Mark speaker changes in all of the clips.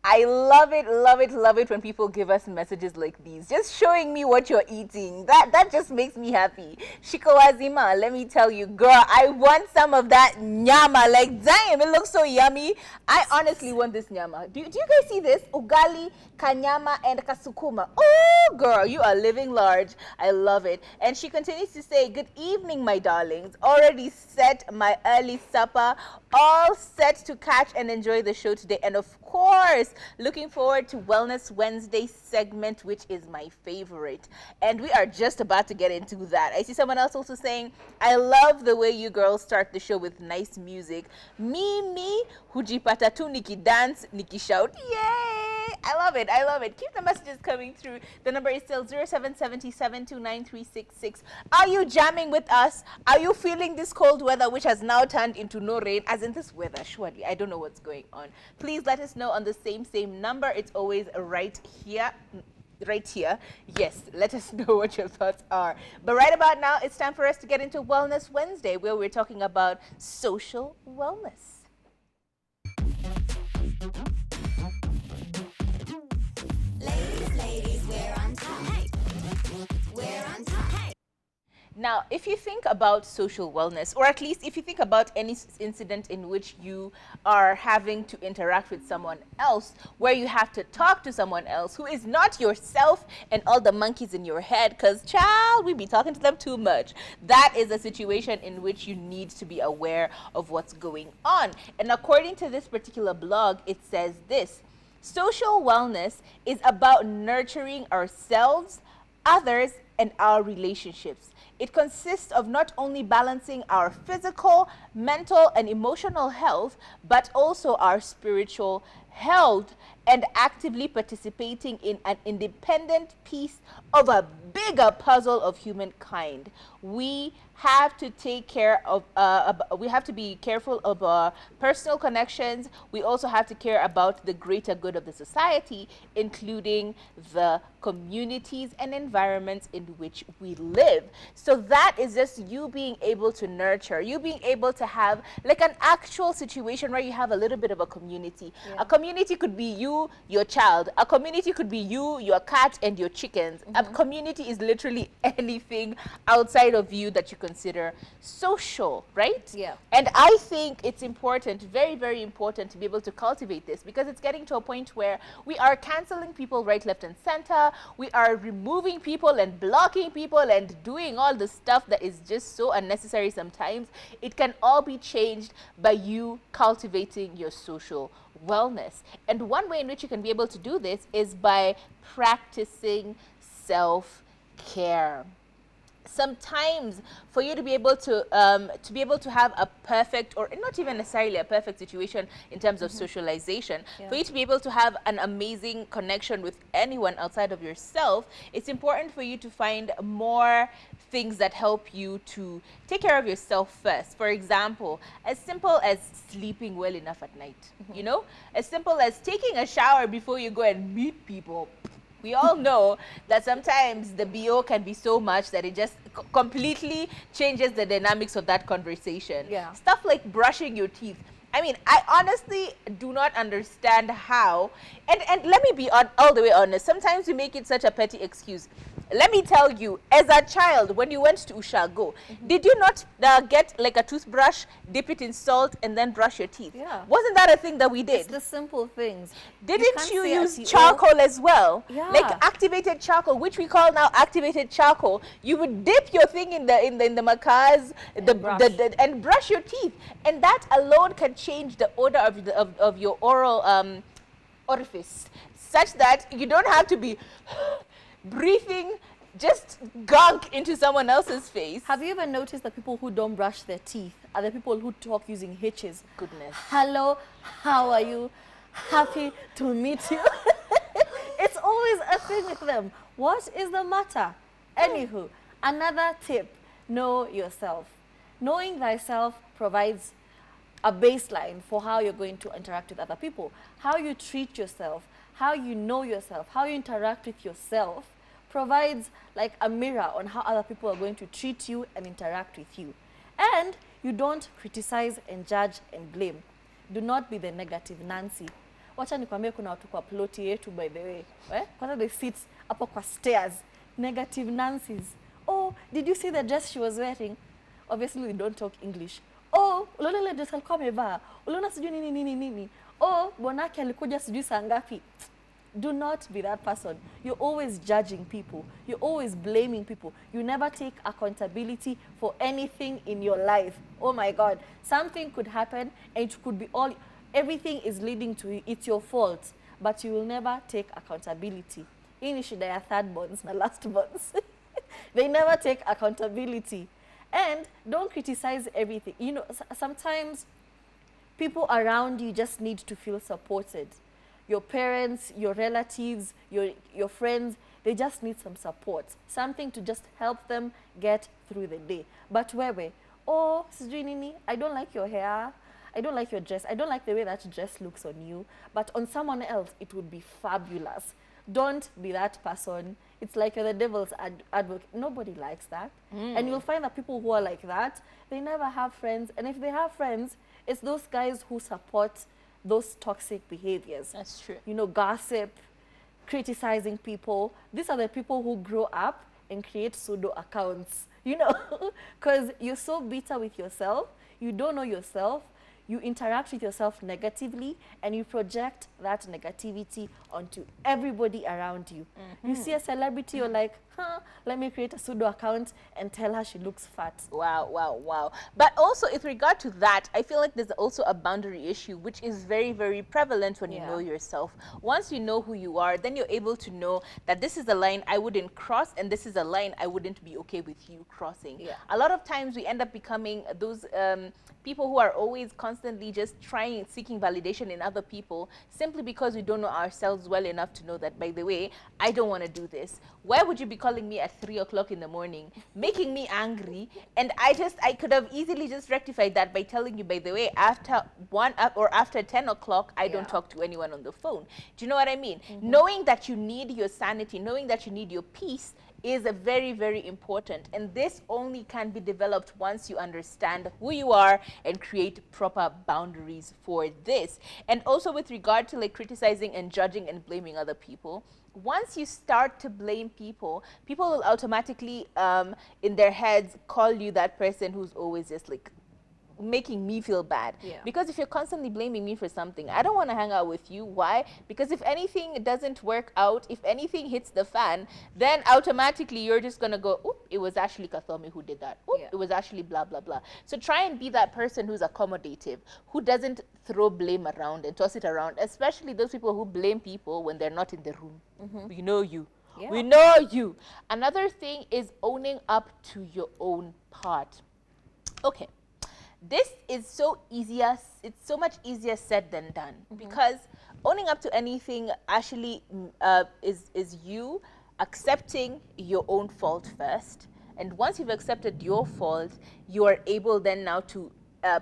Speaker 1: I love it, love it, love it when people give us messages like these. Just showing me what you're eating. That just makes me happy. Shikawazima, let me tell you, girl, I want some of that nyama. Like, damn, it looks so yummy. I honestly want this nyama. Do you guys see this? Ugali, kanyama, and kasukuma. Oh, girl, you are living large. I love it. And she continues to say, good evening, my darlings. Already set my early supper. All set to catch and enjoy the show today. And of course, looking forward to Wellness Wednesday segment, which is my favorite. And we are just about to get into that. I see someone else also saying, I love the way you girls start the show with nice music. Me, hujipata tu niki dance, niki shout. Yay! I love it. I love it. Keep the messages coming through. The number is still 0777293666. Are you jamming with us? Are you feeling this cold weather, which has now turned into no rain, as in this weather? Surely, I don't know what's going on. Please let us know on the same number. It's always right here. Right here. Yes, let us know what your thoughts are. But right about now, it's time for us to get into Wellness Wednesday, where we're talking about social wellness. Ladies, we're on top. Hey. We're on top. Hey. Now, if you think about social wellness, or at least if you think about any incident in which you are having to interact with someone else, where you have to talk to someone else who is not yourself and all the monkeys in your head, because, child, we be talking to them too much. That is a situation in which you need to be aware of what's going on. And according to this particular blog, it says this: social wellness is about nurturing ourselves, others, and our relationships. It consists of not only balancing our physical, mental, and emotional health, but also our spiritual health, and actively participating in an independent piece of a bigger puzzle of humankind. We have to take care of, we have to be careful of our personal connections. We also have to care about the greater good of the society, including the communities and environments in which we live. So that is just you being able to nurture, you being able to have like an actual situation where you have a little bit of a community. Yeah. A community could be you, your child. A community could be you, your cat, and your chickens. A community is literally anything outside of you that you consider social, right? Yeah. And I think it's important, very, very important, to be able to cultivate this, because it's getting to a point where we are canceling people right, left, and center. We are removing people and blocking people and doing all the stuff that is just so unnecessary sometimes. It can all be changed by you cultivating your social wellness. And one way in which you can be able to do this is by practicing self-care. Sometimes for you to be able to have a perfect, or not even necessarily a perfect situation in terms of socialization, for you to be able to have an amazing connection with anyone outside of yourself, it's important for you to find more things that help you to take care of yourself first. For example, as simple as sleeping well enough at night, you know, as simple as taking a shower before you go and meet people. We all know that sometimes the BO can be so much that it just completely changes the dynamics of that conversation. Yeah. Stuff like brushing your teeth. I mean, I honestly do not understand how, and let me be all the way honest, sometimes we make it such a petty excuse. Let me tell you, as a child, when you went to Ushago, did you not get like a toothbrush, dip it in salt, and then brush your teeth? Yeah. Wasn't that a thing that we did? It's
Speaker 2: the simple things.
Speaker 1: Didn't you use charcoal as well? Yeah. Like activated charcoal, which we call now activated charcoal. You would dip your thing in the makas, and brush your teeth, and that alone can change the odor of your oral orifice, such that you don't have to be breathing just gunk into someone else's face.
Speaker 2: Have you ever noticed that people who don't brush their teeth are the people who talk using H's?
Speaker 1: Goodness.
Speaker 2: Hello, how are you? Happy to meet you. It's always a thing with them. What is the matter? Anywho, another tip, know yourself. Knowing thyself provides a baseline for how you're going to interact with other people. How you treat yourself, how you know yourself, how you interact with yourself provides like a mirror on how other people are going to treat you and interact with you. And you don't criticize and judge and blame. Do not be the negative Nancy. wacha nikwambie kuna watu kwa ploti yetu by the way. Kwanza they sit hapo kwa stairs. Negative Nancy's. Oh, did you see the dress she was wearing? Obviously we don't talk English. Oh, uliona ile dress alikuwa amevaa. Uliona sijui nini. Oh, bwanake alikuja sijui saa ngapi. Do not be that person. You're always judging people. You're always blaming people. You never take accountability for anything in your life. Oh my God. Something could happen and it could be everything is leading to it. It's your fault. But you will never take accountability. Hii ni shida ya third bonds na last bonds. They never take accountability. And don't criticize everything. You know, sometimes people around you just need to feel supported. Your parents, your relatives, your friends, they just need some support. Something to just help them get through the day. But wewe, oh, sijui nini, I don't like your hair. I don't like your dress. I don't like the way that dress looks on you. But on someone else, it would be fabulous. Don't be that person. It's like you're the devil's advocate. Nobody likes that. And you'll find that people who are like that, they never have friends. And if they have friends, it's those guys who support those toxic behaviors.
Speaker 1: That's true.
Speaker 2: You know, gossip, criticizing people. These are the people who grow up and create pseudo accounts, you know, because you're so bitter with yourself. You don't know yourself. You interact with yourself negatively and you project that negativity onto everybody around you. You see a celebrity, you're like, let me create a pseudo account and tell her she looks fat.
Speaker 1: Wow. But also with regard to that, I feel like there's also a boundary issue, which is very, very prevalent when you know yourself. Once you know who you are, then you're able to know that this is a line I wouldn't cross and this is a line I wouldn't be okay with you crossing. A lot of times we end up becoming those people who are always constantly just seeking validation in other people simply because we don't know ourselves well enough to know that, by the way, I don't want to do this. Why would you be calling me at 3 o'clock in the morning, making me angry? And I could have easily just rectified that by telling you, by the way, after 1 or after 10 o'clock, I don't talk to anyone on the phone. Do you know what I mean? Knowing that you need your sanity, knowing that you need your peace is a very, very important. And this only can be developed once you understand who you are and create proper boundaries for this. And also with regard to like criticizing and judging and blaming other people, once you start to blame people, people will automatically in their heads call you that person who's always just like making me feel bad. Because if you're constantly blaming me for something, I don't want to hang out with you. Why? Because if anything doesn't work out, if anything hits the fan, then automatically you're just gonna go, oop, it was actually Kathomi who did that. Oop, it was actually blah blah blah. So try and be that person who's accommodative, who doesn't throw blame around and toss it around, especially those people who blame people when they're not in the room. We know you. We know you. Another thing is owning up to your own part. Okay. This is so easier, it's so much easier said than done, because owning up to anything actually is you accepting your own fault first. And once you've accepted your fault, you are able then now to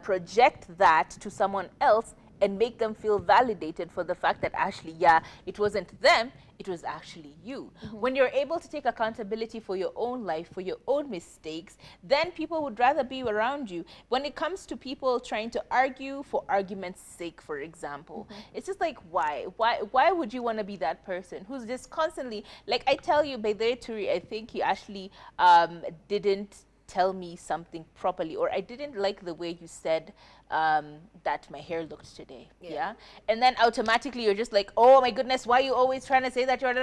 Speaker 1: project that to someone else and make them feel validated for the fact that actually, it wasn't them, it was actually you. When you're able to take accountability for your own life, for your own mistakes, then people would rather be around you. When it comes to people trying to argue for argument's sake, for example, it's just like, why would you want to be that person who's just constantly, like I tell you, by the way, Turi, I think he actually didn't tell me something properly, or I didn't like the way you said that my hair looked today. And then automatically you're just like, oh my goodness, why are you always trying to say that you're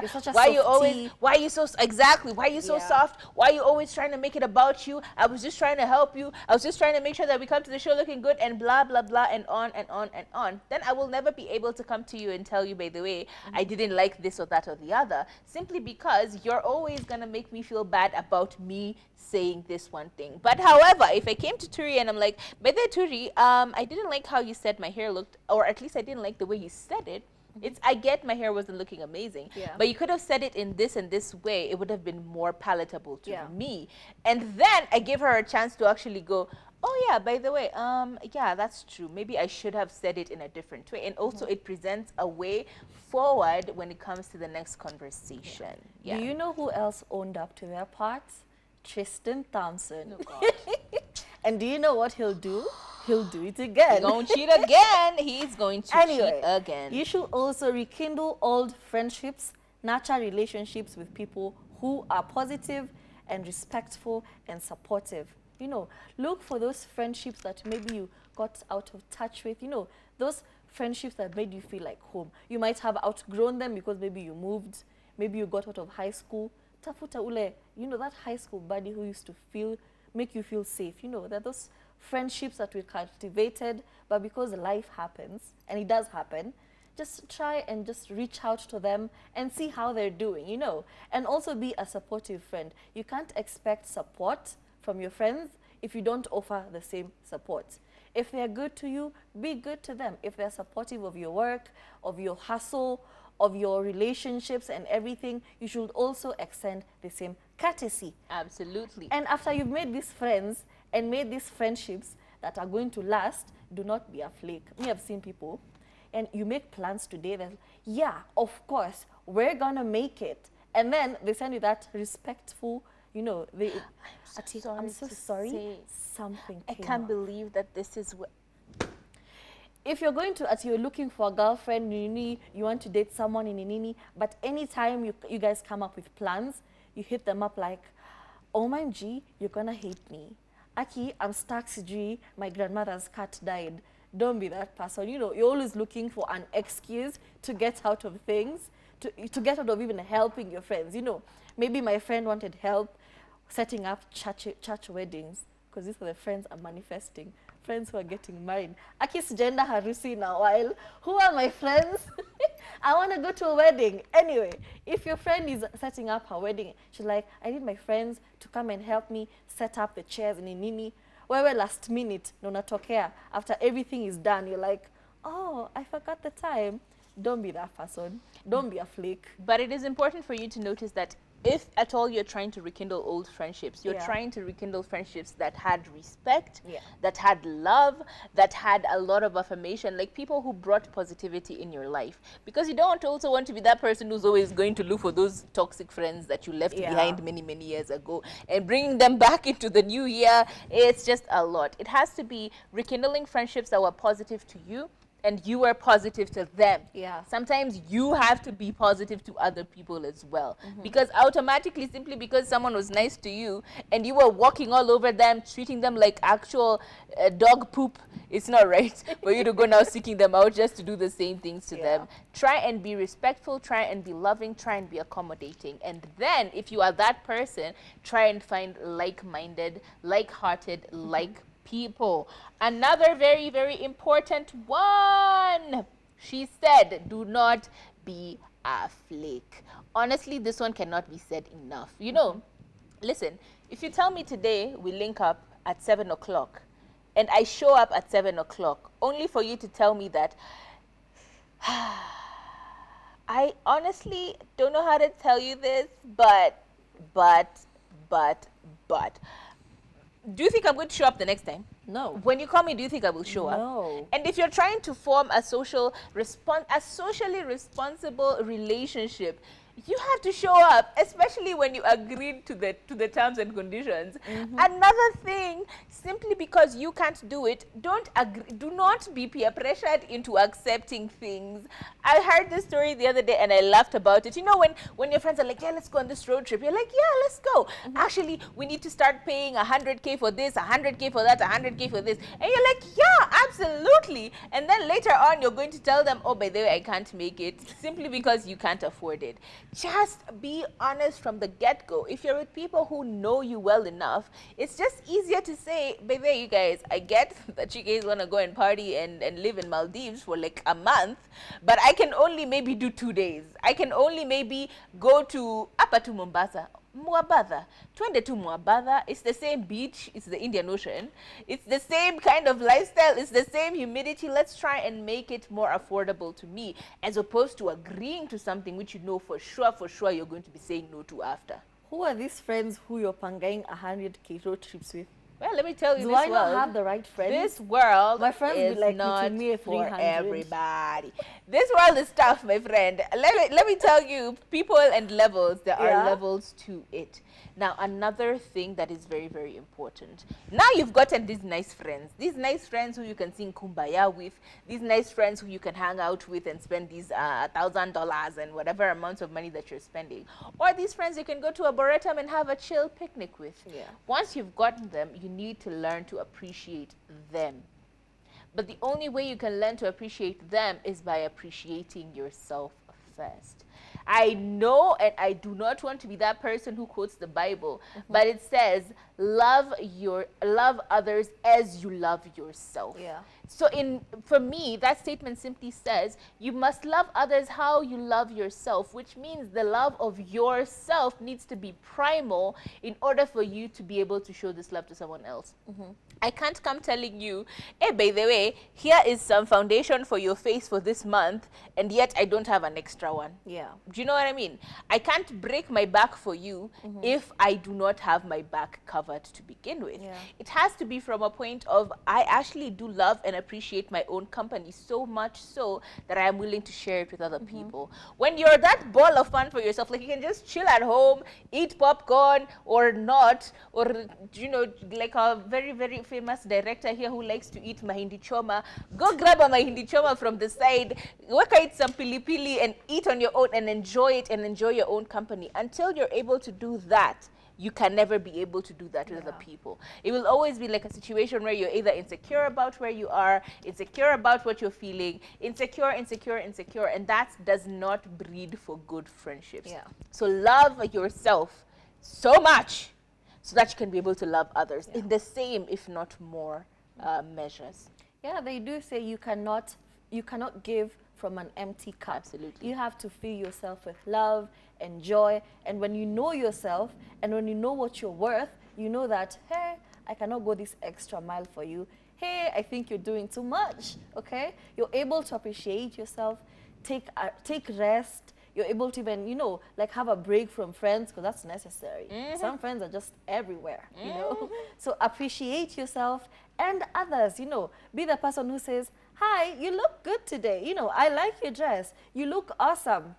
Speaker 2: such a
Speaker 1: why you always
Speaker 2: softie.
Speaker 1: why are you so exactly why are you so soft, why are you always trying to make it about you? I was just trying to help you, I was just trying to make sure that we come to the show looking good, and blah blah blah, and on and on and on. Then I will never be able to come to you and tell you, by the way, I didn't like this or that or the other, simply because you're always gonna make me feel bad about me saying this one thing. But however, if I came to Turi and I'm like, by the way, Turi, I didn't like how you said my hair looked, or at least I didn't like the way you said it. I get my hair wasn't looking amazing, but you could have said it in this and this way. It would have been more palatable to me. And then I gave her a chance to actually go, oh yeah, by the way, yeah, that's true. Maybe I should have said it in a different way. And also it presents a way forward when it comes to the next conversation.
Speaker 2: Do you know who else owned up to their parts? Tristan Thompson.
Speaker 1: Oh God.
Speaker 2: And do you know what he'll do? he'll do it again.
Speaker 1: He's going to cheat again. He's going to cheat again.
Speaker 2: You should also rekindle old friendships, nurture relationships with people who are positive and respectful and supportive. You know, look for those friendships that maybe you got out of touch with. You know, those friendships that made you feel like home. You might have outgrown them because maybe you moved, maybe you got out of high school. Tafuta ule, you know, that high school buddy who used to make you feel safe. You know, that those friendships that we cultivated, but because life happens, and it does happen, just try and just reach out to them and see how they're doing, you know, and also be a supportive friend. You can't expect support from your friends if you don't offer the same support. If they're good to you, be good to them. If they're supportive of your work, of your hustle, of your relationships and everything, you should also extend the same courtesy.
Speaker 1: Absolutely.
Speaker 2: And after you've made these friends and made these friendships that are going to last, do not be a flake. Me, I've seen people, and you make plans today that, yeah, of course, we're gonna make it. And then they send you that respectful, you know, I'm so sorry, something
Speaker 1: I
Speaker 2: came
Speaker 1: can't
Speaker 2: up.
Speaker 1: believe that this is what...
Speaker 2: If you're going to, you're looking for a girlfriend, you want to date someone in Nini, but anytime you guys come up with plans, you hit them up like, oh my G, you're gonna hate me. Aki, I'm stuck, G, my grandmother's cat died. Don't be that person. You know, you're always looking for an excuse to get out of things, to get out of even helping your friends. You know, maybe my friend wanted help setting up church weddings, because these are the friends I'm manifesting. Friends who are getting married. Aki's gender harusi in a while. Who are my friends? I want to go to a wedding. Anyway, if your friend is setting up her wedding, she's like, I need my friends to come and help me set up the chairs in Nini. Wewe last minute, no natokea. After everything is done, you're like, oh, I forgot the time. Don't be that person. Don't be a flake.
Speaker 1: But it is important for you to notice that if at all you're trying to rekindle old friendships, you're trying to rekindle friendships that had respect, that had love, that had a lot of affirmation, like people who brought positivity in your life. Because you don't also want to be that person who's always going to look for those toxic friends that you left behind many, many years ago and bringing them back into the new year. It's just a lot. It has to be rekindling friendships that were positive to you, and you are positive to them. Sometimes you have to be positive to other people as well. Because automatically, simply because someone was nice to you and you were walking all over them, treating them like actual dog poop, it's not right for you to go now seeking them out just to do the same things to them. Try and be respectful, try and be loving, try and be accommodating. And then if you are that person, try and find like-minded, like-hearted, like people. Another very, very important one. She said, do not be a flake. Honestly, this one cannot be said enough. You know, listen, if you tell me today we link up at 7 o'clock and I show up at 7 o'clock only for you to tell me that I honestly don't know how to tell you this, but do you think I'm going to show up the next time?
Speaker 2: No.
Speaker 1: When you call me, do you think I will show up?
Speaker 2: No.
Speaker 1: And if you're trying to form a socially responsible relationship, you have to show up, especially when you agreed to the terms and conditions. Another thing, simply because you can't do it, do not be peer pressured into accepting things. I heard this story the other day and I laughed about it. You know, when your friends are like, yeah, let's go on this road trip, you're like, yeah, let's go. Actually, we need to start paying 100K for this, 100K for that, 100K for this. And you're like, yeah, absolutely. And then later on, you're going to tell them, oh, by the way, I can't make it, simply because you can't afford it. Just be honest from the get-go. If you're with people who know you well enough, it's just easier to say, baby, you guys, I get that you guys want to go and party and live in Maldives for like a month, but I can only maybe do 2 days. I can only maybe go to Apa to Mombasa. Muabadha. Twende to Muabadha. It's the same beach. It's the Indian Ocean. It's the same kind of lifestyle. It's the same humidity. Let's try and make it more affordable to me, as opposed to agreeing to something which you know for sure you're going to be saying no to after.
Speaker 2: Who are these friends who you're pangaing 100K road trips with?
Speaker 1: Well, let me tell you,
Speaker 2: Do
Speaker 1: this
Speaker 2: I not
Speaker 1: world,
Speaker 2: have the right friends?
Speaker 1: This world
Speaker 2: My friends
Speaker 1: is
Speaker 2: be like,
Speaker 1: not
Speaker 2: between me and
Speaker 1: for
Speaker 2: 300.
Speaker 1: everybody. This world is tough, my friend. Let me tell you, people and levels, there are levels to it. Now, another thing that is very, very important. Now you've gotten these nice friends who you can sing Kumbaya with, these nice friends who you can hang out with and spend these $1,000 and whatever amount of money that you're spending. Or these friends you can go to a Boretum and have a chill picnic with.
Speaker 2: Yeah.
Speaker 1: Once you've gotten them, you need to learn to appreciate them. But the only way you can learn to appreciate them is by appreciating yourself first. I know, and I do not want to be that person who quotes the Bible, but it says, love others as you love yourself.
Speaker 2: Yeah.
Speaker 1: So for me, that statement simply says, you must love others how you love yourself, which means the love of yourself needs to be primal in order for you to be able to show this love to someone else. I can't come telling you, hey, by the way, here is some foundation for your face for this month, and yet I don't have an extra one.
Speaker 2: Yeah.
Speaker 1: Do you know what I mean? I can't break my back for you if I do not have my back covered to begin with.
Speaker 2: Yeah.
Speaker 1: It has to be from a point of, I actually do love and appreciate my own company so much so that I am willing to share it with other people. When you're that ball of fun for yourself, like you can just chill at home, eat popcorn or not, or, you know, like a very, very famous director here who likes to eat mahindi choma, go grab a mahindi choma from the side, work out some pili pili and eat on your own and enjoy it and enjoy your own company. Until you're able to do that, you can never be able to do that with other people. It will always be like a situation where you're either insecure about where you are, insecure about what you're feeling, insecure, and that does not breed for good friendships.
Speaker 2: Yeah.
Speaker 1: So love yourself so much so that you can be able to love others in the same, if not more, measures.
Speaker 2: Yeah, they do say you cannot give from an empty cup.
Speaker 1: Absolutely.
Speaker 2: You have to fill yourself with love and joy. And when you know yourself and when you know what you're worth, you know that, hey, I cannot go this extra mile for you. Hey, I think you're doing too much, okay? You're able to appreciate yourself, take rest. You're able to even, you know, like have a break from friends because that's necessary. Some friends are just everywhere, you know? So appreciate yourself and others, you know. Be the person who says, hi, you look good today. You know, I like your dress. You look awesome.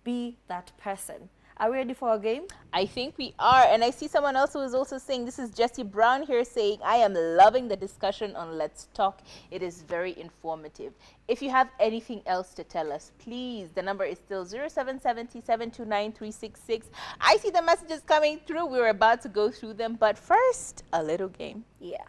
Speaker 2: Be that person. Are we ready for a game?
Speaker 1: I think we are. And I see someone else who is also saying, this is Jessie Brown here saying, I am loving the discussion on Let's Talk. It is very informative. If you have anything else to tell us, please, the number is still 0770-729-366. I see the messages coming through. We're about to go through them. But first, a little game.
Speaker 2: Yeah.